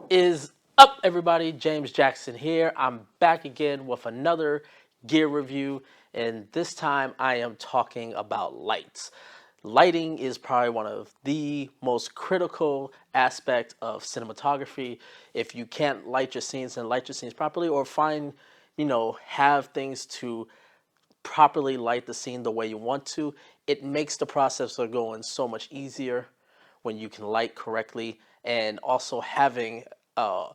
Is up, everybody? James Jackson here. I'm back again with another gear review, and this time I am talking about lights. Lighting is probably one of the most critical aspect of cinematography. If you can't light your scenes and light your scenes properly, or find, have things to properly light the scene the way you want to, it makes the process of going so much easier when you can light correctly, and also having uh,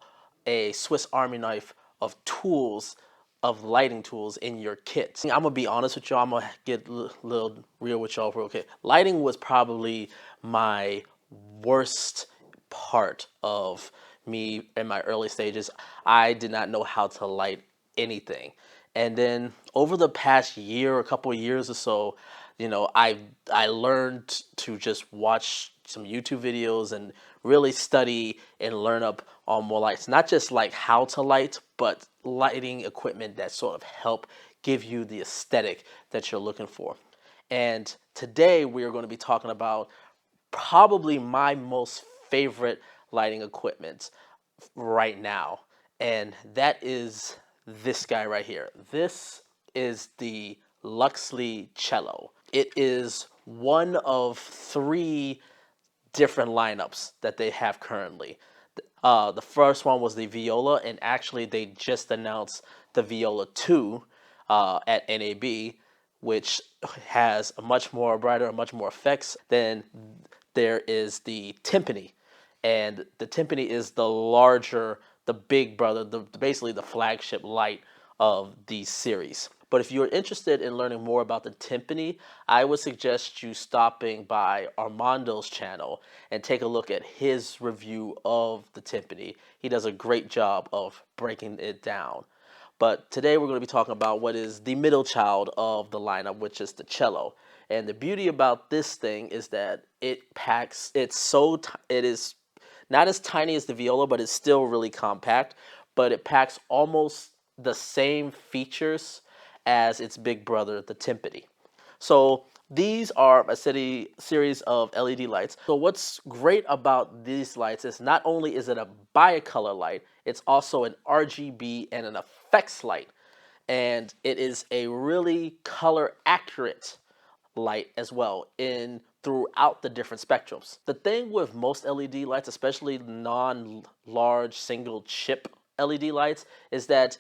a Swiss Army knife of tools, of lighting tools in your kit. I'm gonna be honest with y'all. I'm gonna get a little real with y'all real quick. Lighting was probably my worst part of me in my early stages. I did not know how to light anything. And then over the past year, a couple of years or so, I learned to just watch some YouTube videos and really study and learn up on more lights. Not just like how to light, but lighting equipment that sort of help give you the aesthetic that you're looking for. And today we are going to be talking about probably my most favorite lighting equipment right now, and that is this guy right here. This is the Luxli Cello. It is one of three different lineups that they have currently. The first one was the Viola, and actually they just announced the Viola 2 at NAB, which has a much more brighter, much more effects. Then there is the Timpani, and the Timpani is the larger, the big brother, basically the flagship light of the series. But if you're interested in learning more about the Timpani, I would suggest you stopping by Armando's channel and take a look at his review of the Timpani. He does a great job of breaking it down. But today we're going to be talking about what is the middle child of the lineup, which is the cello. And the beauty about this thing is that it is not as tiny as the viola, but it's still really compact. But it packs almost the same features as its big brother, the timpani. So these are a series of LED lights. So what's great about these lights is not only is it a bicolor light, it's also an RGB and an effects light. And it is a really color accurate light as well in throughout the different spectrums. The thing with most LED lights, especially non-large single chip LED lights, is that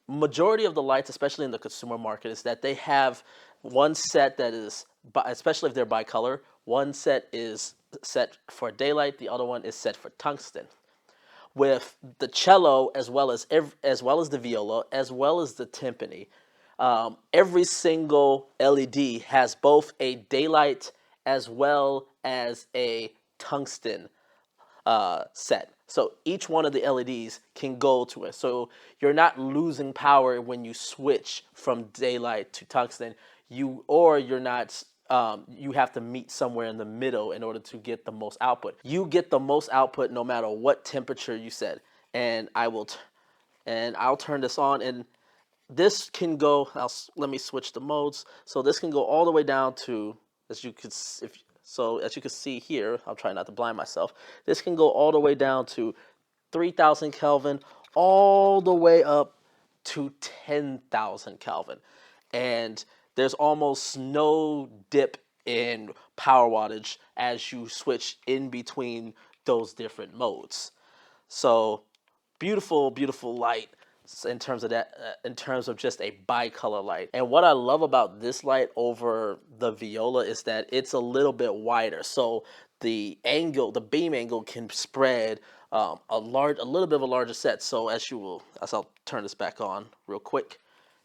majority of the lights, especially in the consumer market, is that they have one set that is, especially if they're bicolor, one set is set for daylight, the other one is set for tungsten. With the cello, as well as the viola, as well as the timpani, every single LED has both a daylight as well as a tungsten set. So each one of the LEDs can go to it. So you're not losing power when you switch from daylight to tungsten. You're not. You have to meet somewhere in the middle in order to get the most output. You get the most output no matter what temperature you set. And I'll turn this on, and this can go. Let me switch the modes. So this can go all the way down to, as you could, as you can see here, I'll try not to blind myself. This can go all the way down to 3,000 Kelvin, all the way up to 10,000 Kelvin, and there's almost no dip in power wattage as you switch in between those different modes. So beautiful, beautiful light in terms of that, in terms of just a bicolor light. And what I love about this light over the viola is that it's a little bit wider, so the beam angle can spread a little bit of a larger set. So as I'll turn this back on real quick,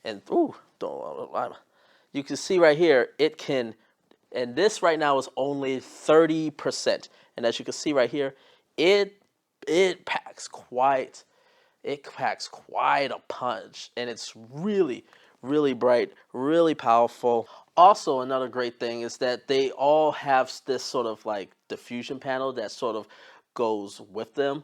and you can see right here, it can, and this right now is only 30%, and as you can see right here, it packs quite a punch, and it's really, really bright, really powerful. Also, another great thing is that they all have this sort of like diffusion panel that sort of goes with them.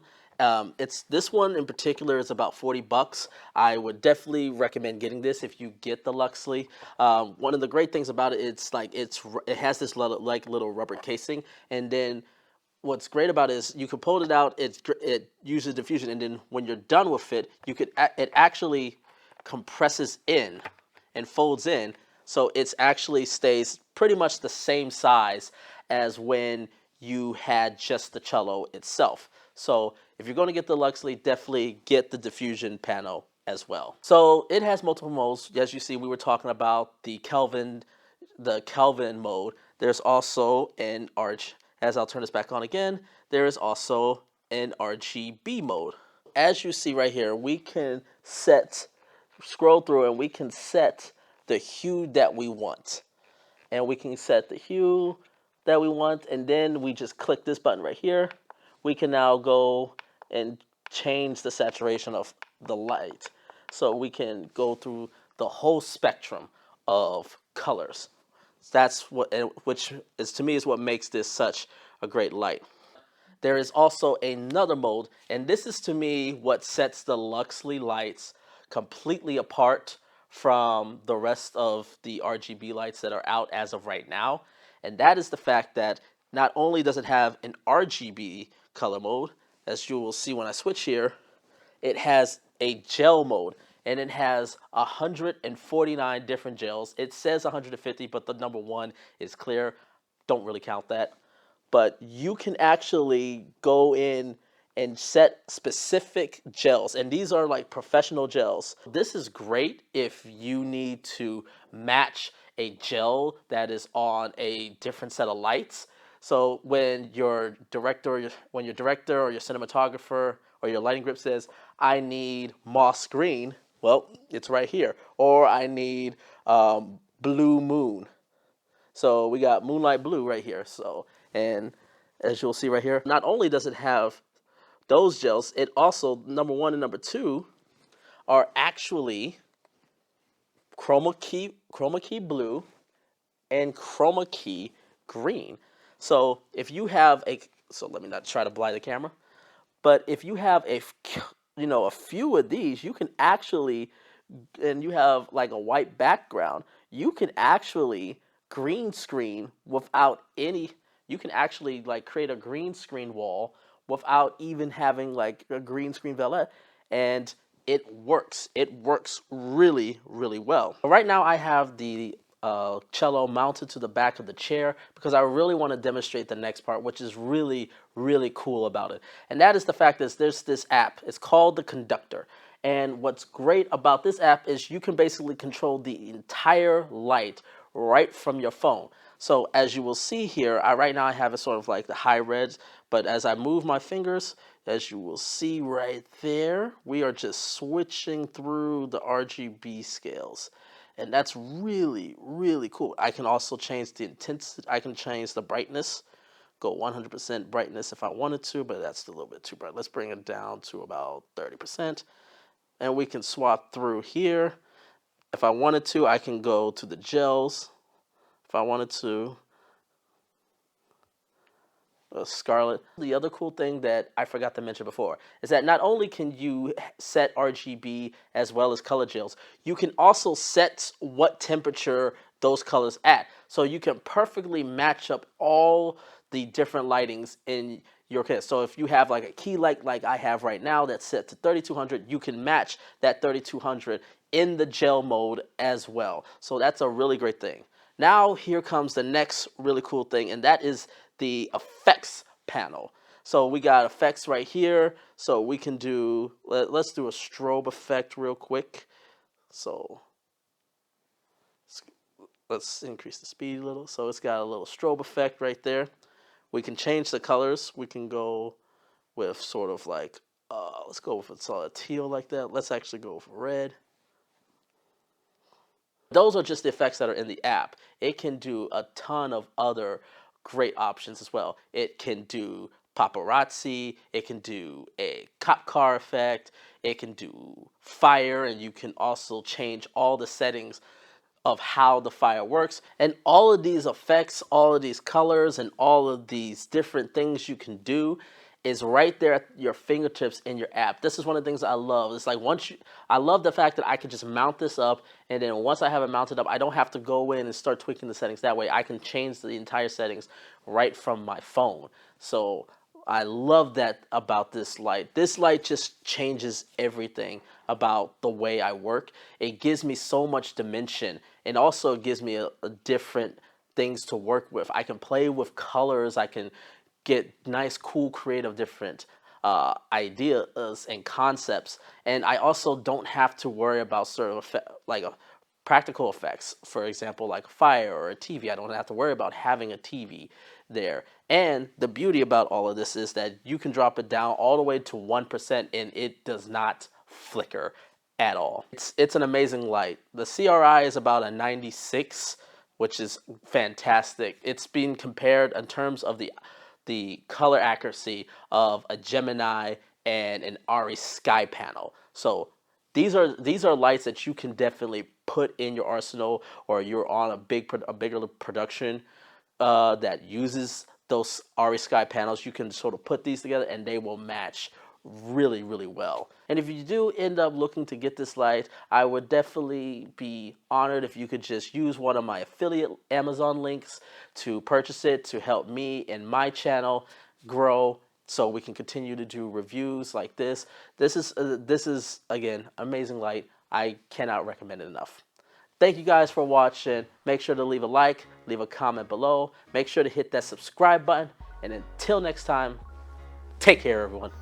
It's this one in particular is about $40. I would definitely recommend getting this if you get the Luxli. One of the great things about it, it has this little rubber casing, and then what's great about it is you can pull it out. It uses diffusion, and then when you're done with it, it actually compresses in and folds in, so it actually stays pretty much the same size as when you had just the cello itself. So if you're going to get the Luxli, definitely get the diffusion panel as well. So it has multiple modes. As you see, we were talking about the Kelvin mode. There's also an arch. As I'll turn this back on again, there is also an RGB mode. As you see right here, we can scroll through and we can set the hue that we want. And we can set the hue that we want, and then we just click this button right here. We can now go and change the saturation of the light. So we can go through the whole spectrum of colors. That's which is to me is what makes this such a great light. There is also another mode, and this is to me what sets the Luxli lights completely apart from the rest of the RGB lights that are out as of right now. And that is the fact that not only does it have an RGB color mode, as you will see when I switch here, it has a gel mode, and it has 149 different gels. It says 150, but the number 1 is clear. Don't really count that. But you can actually go in and set specific gels, and these are like professional gels. This is great if you need to match a gel that is on a different set of lights. So when your director or your cinematographer or your lighting group says, I need moss green, well, it's right here. Or I need blue moon. So we got moonlight blue right here. So, and as you'll see right here, not only does it have those gels, it also, number 1 and number 2 are actually chroma key blue and chroma key green. So if you have so let me not try to blind the camera, but if you have a few of these, you can actually, and you have like a white background, you can actually green screen without any, you can actually like create a green screen wall without even having like a green screen valet, and it works. It works really, really well. Right now I have the cello mounted to the back of the chair because I really want to demonstrate the next part, which is really, really cool about it. And that is the fact that there's this app. It's called the Conductor. And what's great about this app is you can basically control the entire light right from your phone. So as you will see here, right now I have it sort of like the high reds, but as I move my fingers, as you will see right there, we are just switching through the RGB scales. And that's really, really cool. I can also change the intensity. I can change the brightness, go 100% brightness if I wanted to, but that's a little bit too bright. Let's bring it down to about 30%. And we can swap through here. If I wanted to, I can go to the gels. If I wanted to, Scarlet. The other cool thing that I forgot to mention before is that not only can you set RGB as well as color gels, you can also set what temperature those colors at. So you can perfectly match up all the different lightings in your kit. So if you have like a key light like I have right now that's set to 3200, you can match that 3200 in the gel mode as well. So that's a really great thing. Now here comes the next really cool thing, and that is the effects panel. So we got effects right here. So we can do, let's do a strobe effect real quick. So let's increase the speed a little. So it's got a little strobe effect right there. We can change the colors. We can go with sort of like, let's go with a solid teal like that. Let's actually go with red. Those are just the effects that are in the app. It can do a ton of other great options as well. It can do paparazzi, it can do a cop car effect, it can do fire, and you can also change all the settings of how the fire works. And all of these effects, all of these colors, and all of these different things you can do is right there at your fingertips in your app. This is one of the things I love. It's like I love the fact that I can just mount this up, and then once I have it mounted up, I don't have to go in and start tweaking the settings. That way I can change the entire settings right from my phone. So I love that about this light. This light just changes everything about the way I work. It gives me so much dimension, and also gives me a different things to work with. I can play with colors. I can get nice, cool, creative, different ideas and concepts. And I also don't have to worry about sort of like a practical effects. For example, like fire or a TV. I don't have to worry about having a TV there. And the beauty about all of this is that you can drop it down all the way to 1% and it does not flicker at all. It's an amazing light. The CRI is about a 96, which is fantastic. It's being compared in terms of the color accuracy of a Gemini and an Ari Sky panel. So these are lights that you can definitely put in your arsenal, or you're on a bigger production that uses those RE Sky panels. You can sort of put these together and they will match really, really well. And if you do end up looking to get this light, I would definitely be honored if you could just use one of my affiliate Amazon links to purchase it, to help me and my channel grow, so we can continue to do reviews like this. This is again amazing light. I cannot recommend it enough. Thank you guys for watching. Make sure to leave a like, leave a comment below. Make sure to hit that subscribe button. And until next time, take care, everyone.